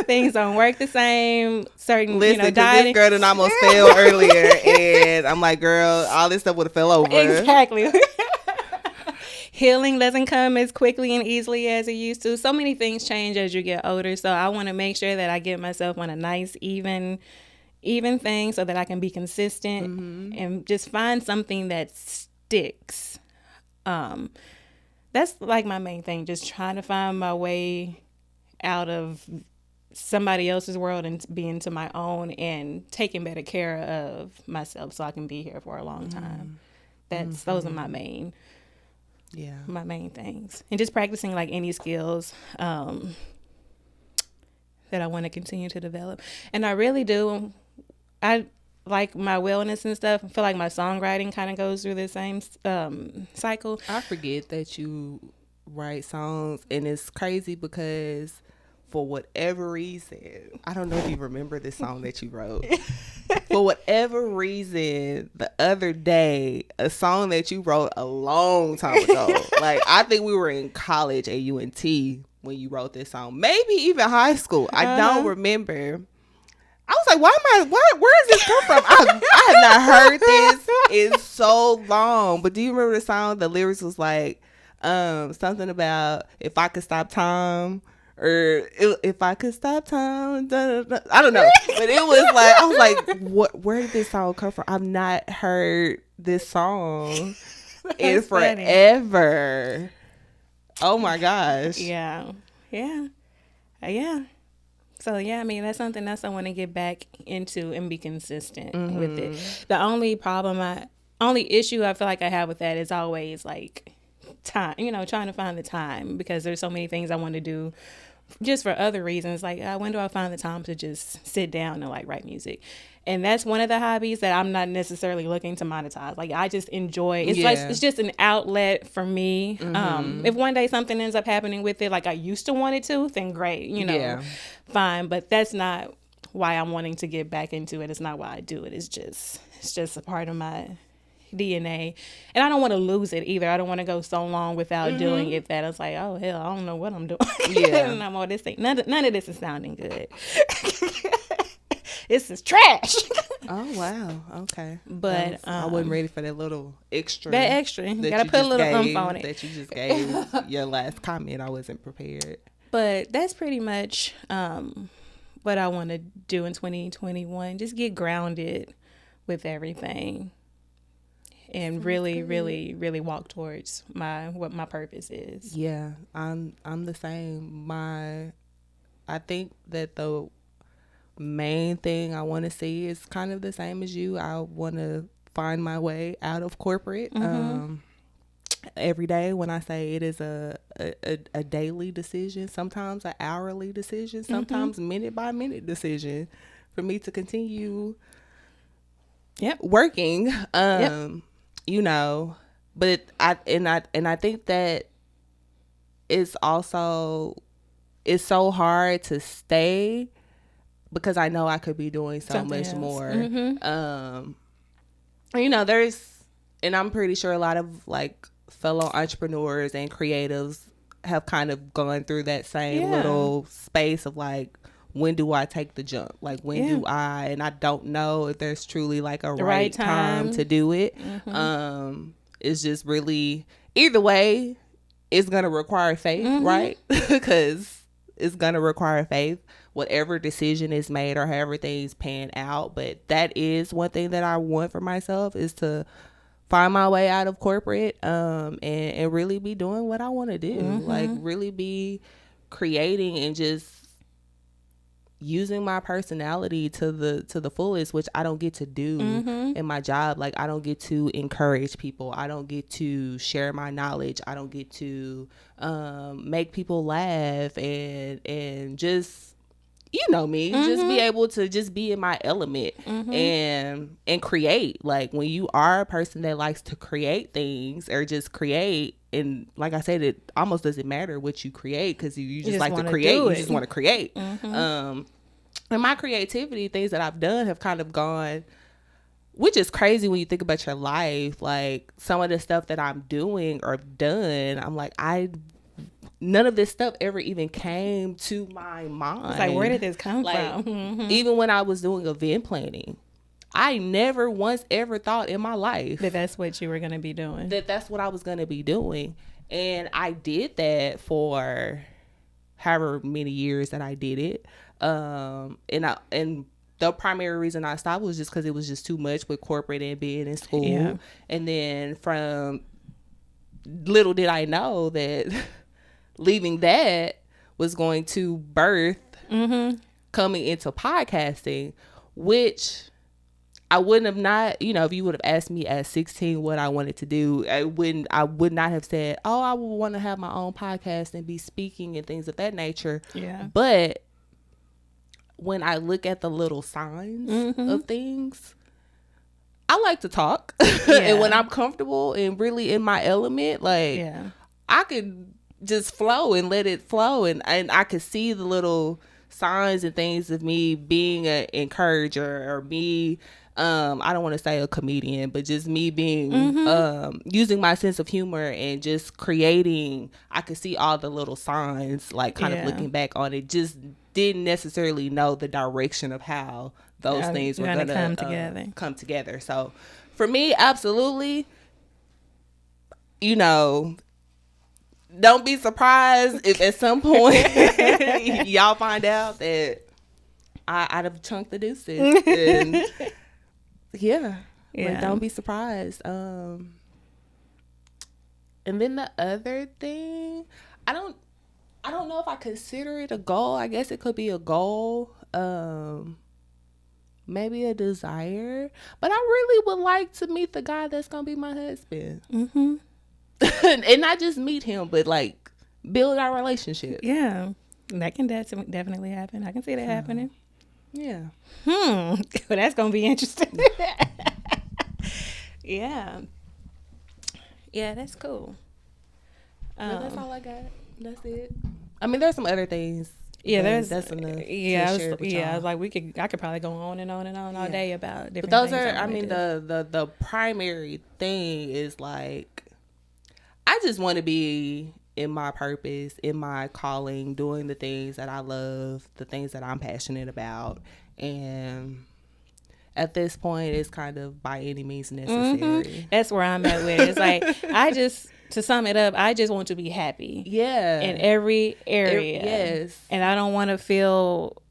Things don't work the same. Certain, Listen, dieting. This girl done almost fell earlier, and I'm like, girl, all this stuff would have fell over. Exactly. Healing doesn't come as quickly and easily as it used to. So many things change as you get older. So I want to make sure that I get myself on a nice, even thing, so that I can be consistent and just find something that sticks. That's like my main thing. Just trying to find my way out of somebody else's world and be into my own and taking better care of myself so I can be here for a long time. Those are my main things. And just practicing like any skills that I want to continue to develop. And I really do. I like my wellness and stuff. I feel like my songwriting kind of goes through the same cycle. I forget that you write songs, and it's crazy because for whatever reason, I don't know if you remember this song that you wrote. For whatever reason, the other day, a song that you wrote a long time ago, like I think we were in college at UNT when you wrote this song, maybe even high school. I don't remember. I was like, where does this come from? I have not heard this in so long. But do you remember the song? The lyrics was like something about if I could stop time, or if I could stop time. Da, da, da. I don't know. But it was like, I was like, where did this song come from? I've not heard this song in forever. Oh my gosh. Yeah. So yeah, I mean, that's something else I want to get back into and be consistent with it. The only issue I feel like I have with that is always like time, trying to find the time, because there's so many things I want to do just for other reasons. Like, when do I find the time to just sit down and like write music? And that's one of the hobbies that I'm not necessarily looking to monetize. Like, I just enjoy it. It's like, it's just an outlet for me. If one day something ends up happening with it, like I used to want it to, then great, fine. But that's not why I'm wanting to get back into it. It's not why I do it. It's just a part of my DNA, and I don't want to lose it either. I don't want to go so long without doing it that it's like, oh hell, I don't know what I'm doing. No more. This thing, none of this is sounding good. This is trash. Oh wow, okay. But I wasn't ready for that little extra. That extra, you gotta put a little oomph on it. That you just gave your last comment. I wasn't prepared. But that's pretty much what I want to do in 2021. Just get grounded with everything. And really, really, really walk towards what my purpose is. Yeah, I'm the same. I think that the main thing I want to see is kind of the same as you. I want to find my way out of corporate. Every day, when I say it is a daily decision, sometimes an hourly decision, sometimes minute by minute decision for me to continue working. But I think that it's so hard to stay, because I know I could be doing so much more. And I'm pretty sure a lot of like fellow entrepreneurs and creatives have kind of gone through that same little space of like, when do I take the jump? Like, when do I? And I don't know if there's truly like a right time to do it. It's just really, either way, it's going to require faith, right? Because it's going to require faith, whatever decision is made or however things pan out. But that is one thing that I want for myself, is to find my way out of corporate and really be doing what I want to do. Like, really be creating and just using my personality to the fullest, which I don't get to do in my job. Like, I don't get to encourage people. I don't get to share my knowledge. I don't get to make people laugh and just, me, just be able to just be in my element and create. Like, when you are a person that likes to create things or just create, and like I said, it almost doesn't matter what you create, because you just like to create. You just want to create. And my creativity, things that I've done have kind of gone, which is crazy when you think about your life. Like, some of the stuff that I'm doing or done, I'm like, none of this stuff ever even came to my mind. It's like, where did this come from? Even when I was doing event planning, I never once ever thought in my life that's what you were going to be doing. That's what I was going to be doing. And I did that for however many years that I did it. And the primary reason I stopped was just because it was just too much with corporate and being in school. Yeah. And then from little did I know that leaving that was going to birth coming into podcasting, which I wouldn't have not, if you would have asked me at 16 what I wanted to do, I would not have said, oh, I would want to have my own podcast and be speaking and things of that nature. Yeah. But when I look at the little signs of things, I like to talk. And when I'm comfortable and really in my element, like I could just flow and let it flow. And I could see the little signs and things of me being an encourager or me, I don't want to say a comedian, but just me being, using my sense of humor and just creating. I could see all the little signs, like kind of looking back on it, just didn't necessarily know the direction of how those things were going to come together. So for me, absolutely, don't be surprised if at some point y'all find out that I'd have chunked the deuces. And but don't be surprised. And then the other thing, I don't know if I consider it a goal. I guess it could be a goal. Maybe a desire. But I really would like to meet the guy that's going to be my husband. And not just meet him, but like build our relationship. Yeah. That can definitely happen. I can see that happening. Yeah. Well, that's going to be interesting. Yeah. Yeah, that's cool. That's all I got. That's it. I mean, there's some other things. Yeah, that's enough. I was like, I could probably go on and on and on all day about different. But those things are, I mean, the primary thing is like, I just want to be in my purpose, in my calling, doing the things that I love, the things that I'm passionate about, and at this point, it's kind of by any means necessary. That's where I'm at with it. It's like, to sum it up, I just want to be happy. Yeah. In every area. Yes. And I don't want to feel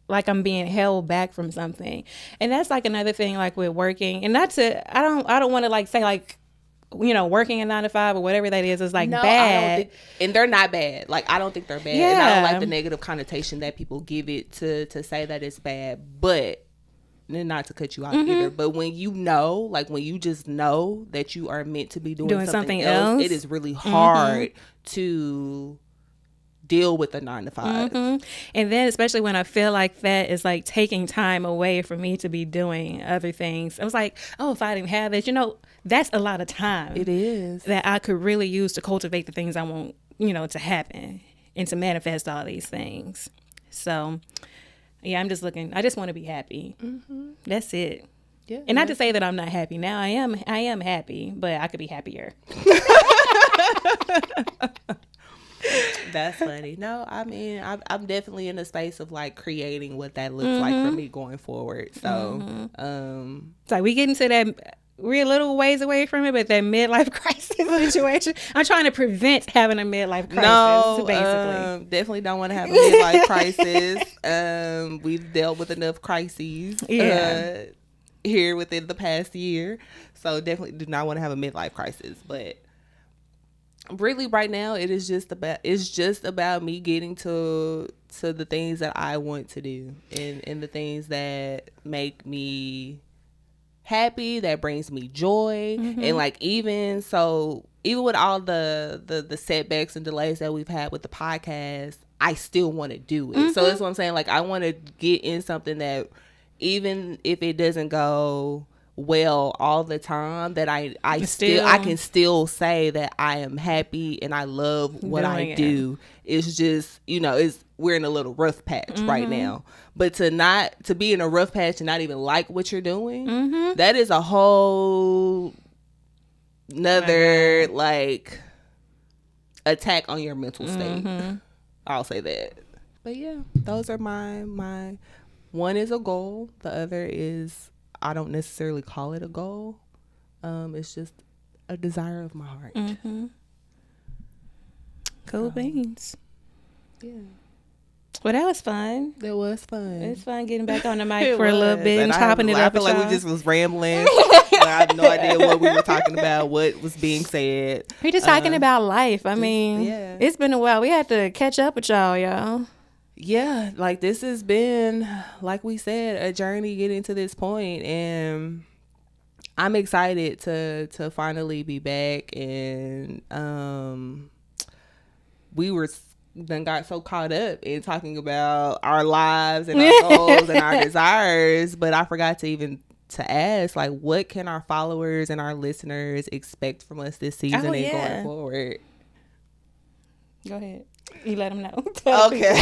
like I'm being held back from something. And that's like another thing, like with working. And I don't want to like say like, working a 9 to 5 or whatever that is like bad. And they're not bad. Like, I don't think they're bad. Yeah. And I don't like the negative connotation that people give it to say that it's bad. But, not to cut you off either, but when you just know that you are meant to be doing something else, it is really hard to deal with the 9 to 5. And then especially when I feel like that is like taking time away from me to be doing other things. I was like, oh, if I didn't have this, that's a lot of time. It is. That I could really use to cultivate the things I want, to happen and to manifest all these things. So yeah, I just want to be happy. That's it. Yeah. And not to say that I'm not happy now. I am happy, but I could be happier. That's funny. No, I mean, I'm definitely in a space of like creating what that looks like for me going forward. So, it's like we get into that. We're a little ways away from it, but that midlife crisis situation, I'm trying to prevent having a midlife crisis, basically. Definitely don't want to have a midlife crisis. We've dealt with enough crises here within the past year. So definitely do not want to have a midlife crisis. But really right now, it's just about me getting to the things that I want to do and the things that make me happy, that brings me joy. And like even with all the setbacks and delays that we've had with the podcast, I still want to do it. So that's what I'm saying, like I want to get in something that even if it doesn't go well all the time, that I can still say that I am happy and I love what I do. It's just we're in a little rough patch right now, but to be in a rough patch and not even like what you're doing, that is a whole another like attack on your mental state. I'll say that. But yeah, those are my one is a goal, the other is, I don't necessarily call it a goal. It's just a desire of my heart. Cool beans. Yeah. Well, that was fun. That was fun. It's fun getting back on the mic for a little bit and chopping it up. I feel like we just was rambling. I have no idea what we were talking about, what was being said. We're just talking about life. I mean, it's been a while. We had to catch up with y'all. Yeah, like this has been, like we said, a journey getting to this point, and I'm excited to finally be back. And we were then got so caught up in talking about our lives and our goals and our desires, but I forgot to even to ask, like, what can our followers and our listeners expect from us this season and going forward? Go ahead. You let them know. Okay.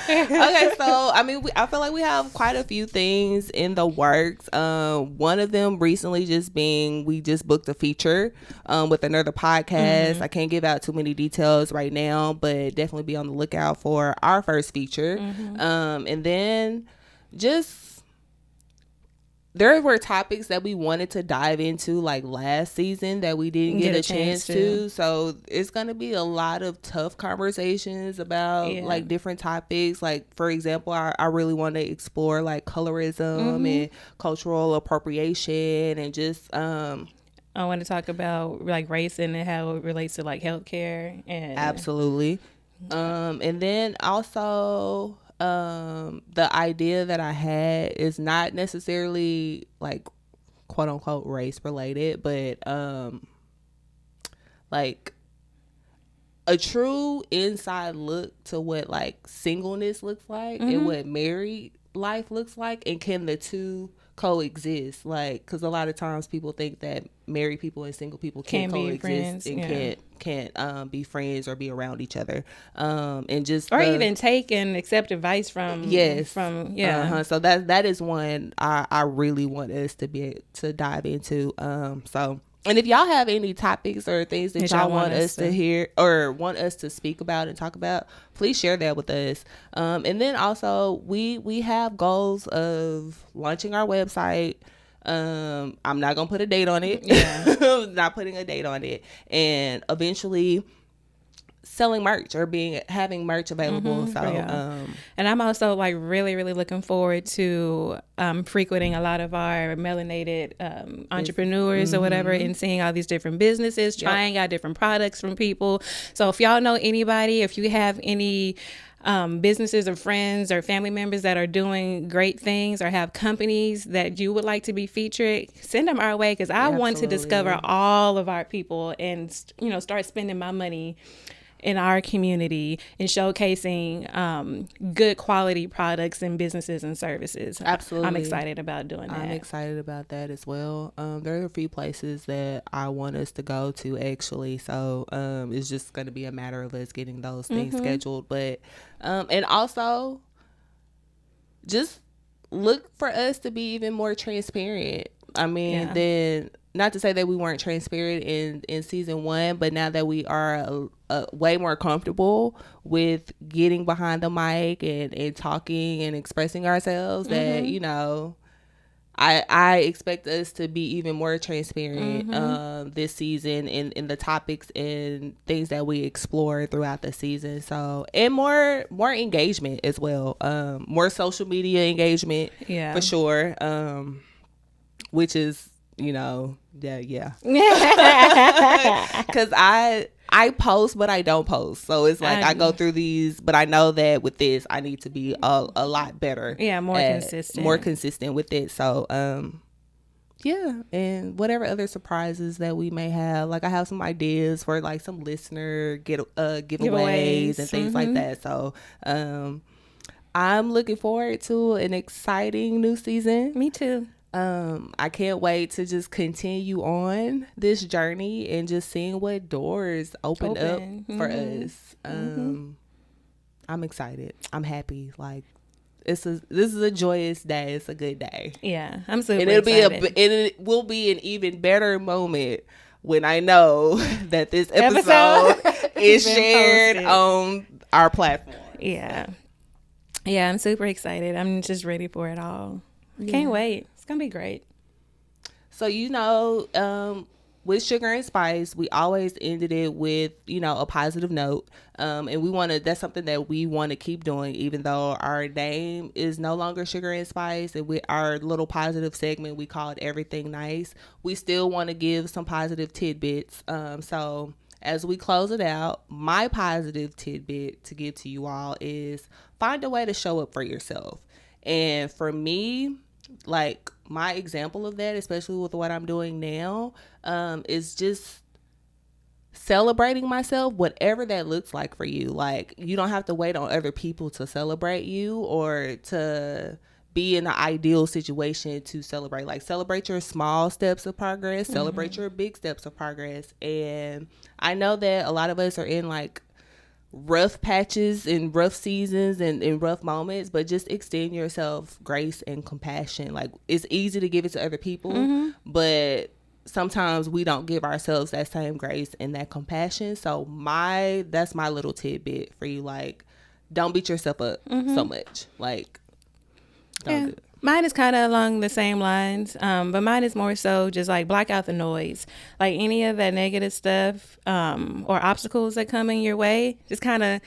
Okay, so I mean, I feel like we have quite a few things in the works. One of them recently just being we just booked a feature with another podcast. I can't give out too many details right now, but definitely be on the lookout for our first feature. And then just there were topics that we wanted to dive into like last season that we didn't get a chance to. So it's going to be a lot of tough conversations about like different topics. Like, for example, I really want to explore like colorism and cultural appropriation and just I want to talk about like race and how it relates to like healthcare and absolutely. And then also the idea that I had is not necessarily like quote unquote race related, but like a true inside look to what like singleness looks like and what married life looks like, and can the two coexist? Like, because a lot of times people think that married people and single people can't coexist and can't be friends or be around each other, and just or even take and accept advice from so that is one I really want us to be to dive into. So, and if y'all have any topics or things that y'all want us to hear or want us to speak about and talk about, please share that with us. And then also we have goals of launching our website. I'm not gonna put a date on it. Not putting a date on it. And eventually selling merch or having merch available. And I'm also like really looking forward to frequenting a lot of our melanated entrepreneurs or whatever, and seeing all these different businesses, trying out different products from people. So if y'all know anybody, if you have any businesses or friends or family members that are doing great things or have companies that you would like to be featured, send them our way, because I want to discover all of our people and start spending my money in our community and showcasing good quality products and businesses and services. Absolutely. I'm excited about doing that. I'm excited about that as well. There are a few places that I want us to go to actually. So it's just going to be a matter of us getting those things scheduled. But and also just look for us to be even more transparent. I mean, then not to say that we weren't transparent in season 1, but now that we are way more comfortable with getting behind the mic and talking and expressing ourselves, that I expect us to be even more transparent this season in the topics and things that we explore throughout the season. So, and more engagement as well, more social media engagement, for sure, which is because I post but I don't post, so it's like I go through these, but I know that with this I need to be a lot better, more consistent with it. So and whatever other surprises that we may have, like I have some ideas for like some listener giveaways and things like that. So I'm looking forward to an exciting new season. Me too. I can't wait to just continue on this journey and just seeing what doors open up for us. I'm excited. I'm happy. Like this is a joyous day. It's a good day. Yeah, I'm super and excited. It will be an even better moment when I know that this episode is shared on our platform. Yeah, I'm super excited. I'm just ready for it all. Can't wait. It's gonna be great. So with Sugar and Spice, we always ended it with a positive note, and that's something that we want to keep doing, even though our name is no longer Sugar and Spice, and with our little positive segment we called Everything Nice, we still want to give some positive tidbits. So as we close it out, my positive tidbit to give to you all is find a way to show up for yourself. And for me, like my example of that, especially with what I'm doing now, is just celebrating myself, whatever that looks like for you. Like, you don't have to wait on other people to celebrate you or to be in the ideal situation to celebrate. Like, celebrate your small steps of progress, celebrate your big steps of progress. And I know that a lot of us are in like rough patches and rough seasons and rough moments, but just extend yourself grace and compassion. Like, it's easy to give it to other people, but sometimes we don't give ourselves that same grace and that compassion. So that's my little tidbit for you. Like, don't beat yourself up so much. Like, don't do it. Mine is kind of along the same lines, but mine is more so just like block out the noise. Like any of that negative stuff or obstacles that come in your way, just kind of,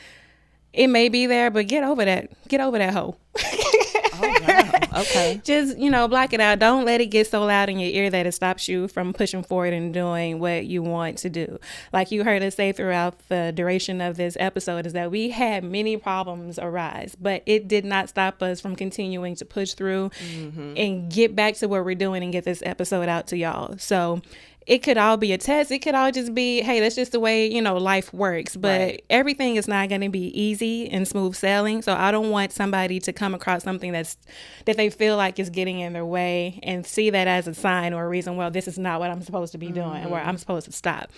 it may be there, but get over that. Get over that hoe. Oh, wow. Okay. Just, block it out. Don't let it get so loud in your ear that it stops you from pushing forward and doing what you want to do. Like you heard us say throughout the duration of this episode, is that we had many problems arise, but it did not stop us from continuing to push through and get back to what we're doing and get this episode out to y'all. So it could all be a test. It could all just be, hey, that's just the way, life works. But everything is not going to be easy and smooth sailing. So I don't want somebody to come across something that they feel like is getting in their way and see that as a sign or a reason, well, this is not what I'm supposed to be doing, where I'm supposed to stop.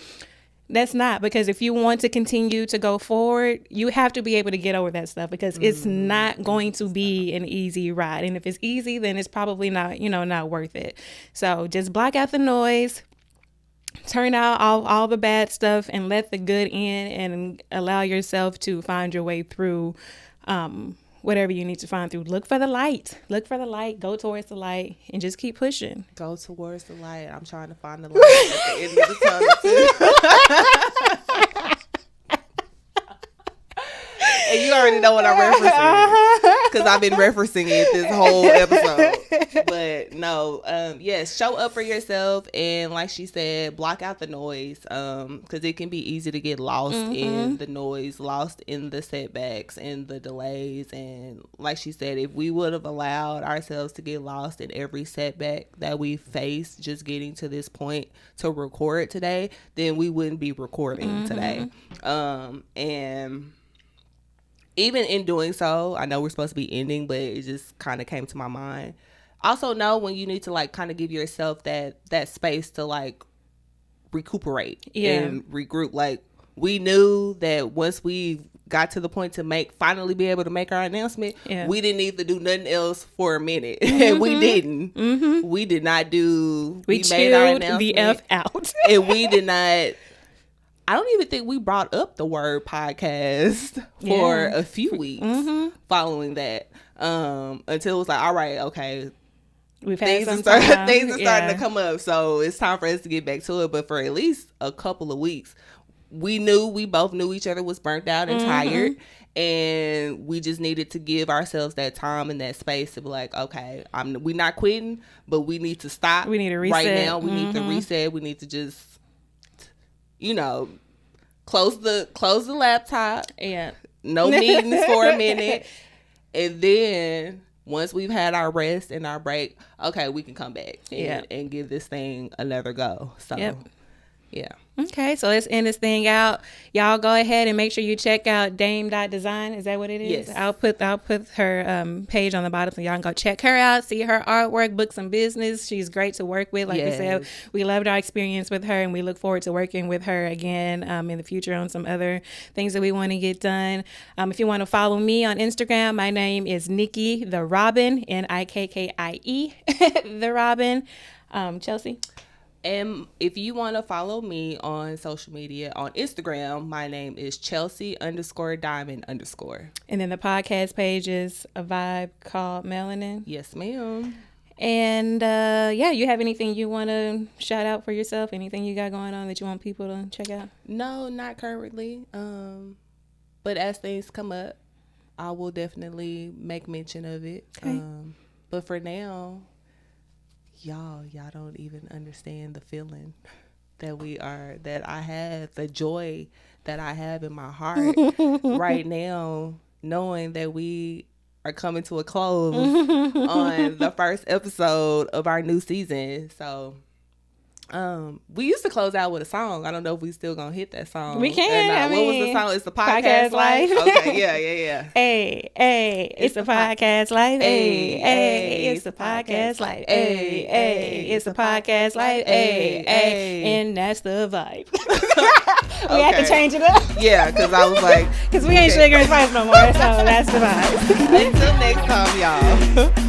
That's not, because if you want to continue to go forward, you have to be able to get over that stuff, because it's not going to be an easy ride. And if it's easy, then it's probably not, not worth it. So just block out the noise. Turn out all the bad stuff and let the good in, and allow yourself to find your way through whatever you need to find through. Look for the light. Go towards the light and just keep pushing. Go towards the light. I'm trying to find the light at the end of the tunnel, too. And you already know what I'm referencing, because I've been referencing it this whole episode. But no, yes, show up for yourself, and like she said, block out the noise, because it can be easy to get lost in the noise, lost in the setbacks and the delays. And like she said, if we would have allowed ourselves to get lost in every setback that we faced just getting to this point to record today, then we wouldn't be recording today. And even in doing so, I know we're supposed to be ending, but it just kind of came to my mind. Also know when you need to like kind of give yourself that space to like recuperate and regroup. Like, we knew that once we got to the point to finally be able to make our announcement, we didn't need to do nothing else for a minute. And we didn't. We did not do. We made our announcement the F out. And we did not. I don't even think we brought up the word podcast for a few weeks following that, until it was like, all right, okay, we've had things are starting to come up, so it's time for us to get back to it. But for at least a couple of weeks, we both knew each other was burnt out and tired, and we just needed to give ourselves that time and that space to be like, okay, we're not quitting, but we need to stop. We need to reset right now. We need to reset. We need to just, close the laptop. Yeah. No meetings for a minute. And then once we've had our rest and our break, okay, we can come back and give this thing another go. So, yeah. Okay, so let's end this thing out. Y'all go ahead and make sure you check out Dame.design. Is that what it is? Yes. I'll put her page on the bottom so y'all can go check her out, see her artwork, book some business. She's great to work with. Like we said, we loved our experience with her, and we look forward to working with her again in the future on some other things that we want to get done. If you want to follow me on Instagram, my name is Nikki the Robin, Nikkie the Robin. Chelsea? And if you want to follow me on social media, on Instagram, my name is Chelsea_Diamond_. And then the podcast page is A Vibe Called Melanin. Yes, ma'am. And you have anything you want to shout out for yourself? Anything you got going on that you want people to check out? No, not currently. But as things come up, I will definitely make mention of it. Okay. But for now, y'all don't even understand the feeling that I have, the joy that I have in my heart right now, knowing that we are coming to a close on the first episode of our new season. So we used to close out with a song. I don't know if we still gonna hit that song. We can. What was the song? It's the podcast life. Okay, yeah. Hey, it's the podcast life. Hey, it's the podcast life. Hey, it's the podcast life. Hey, and that's the vibe. We have to change it up. Yeah, because I was like, because we ain't sugar and spice no more, so that's the vibe. Until next time, y'all.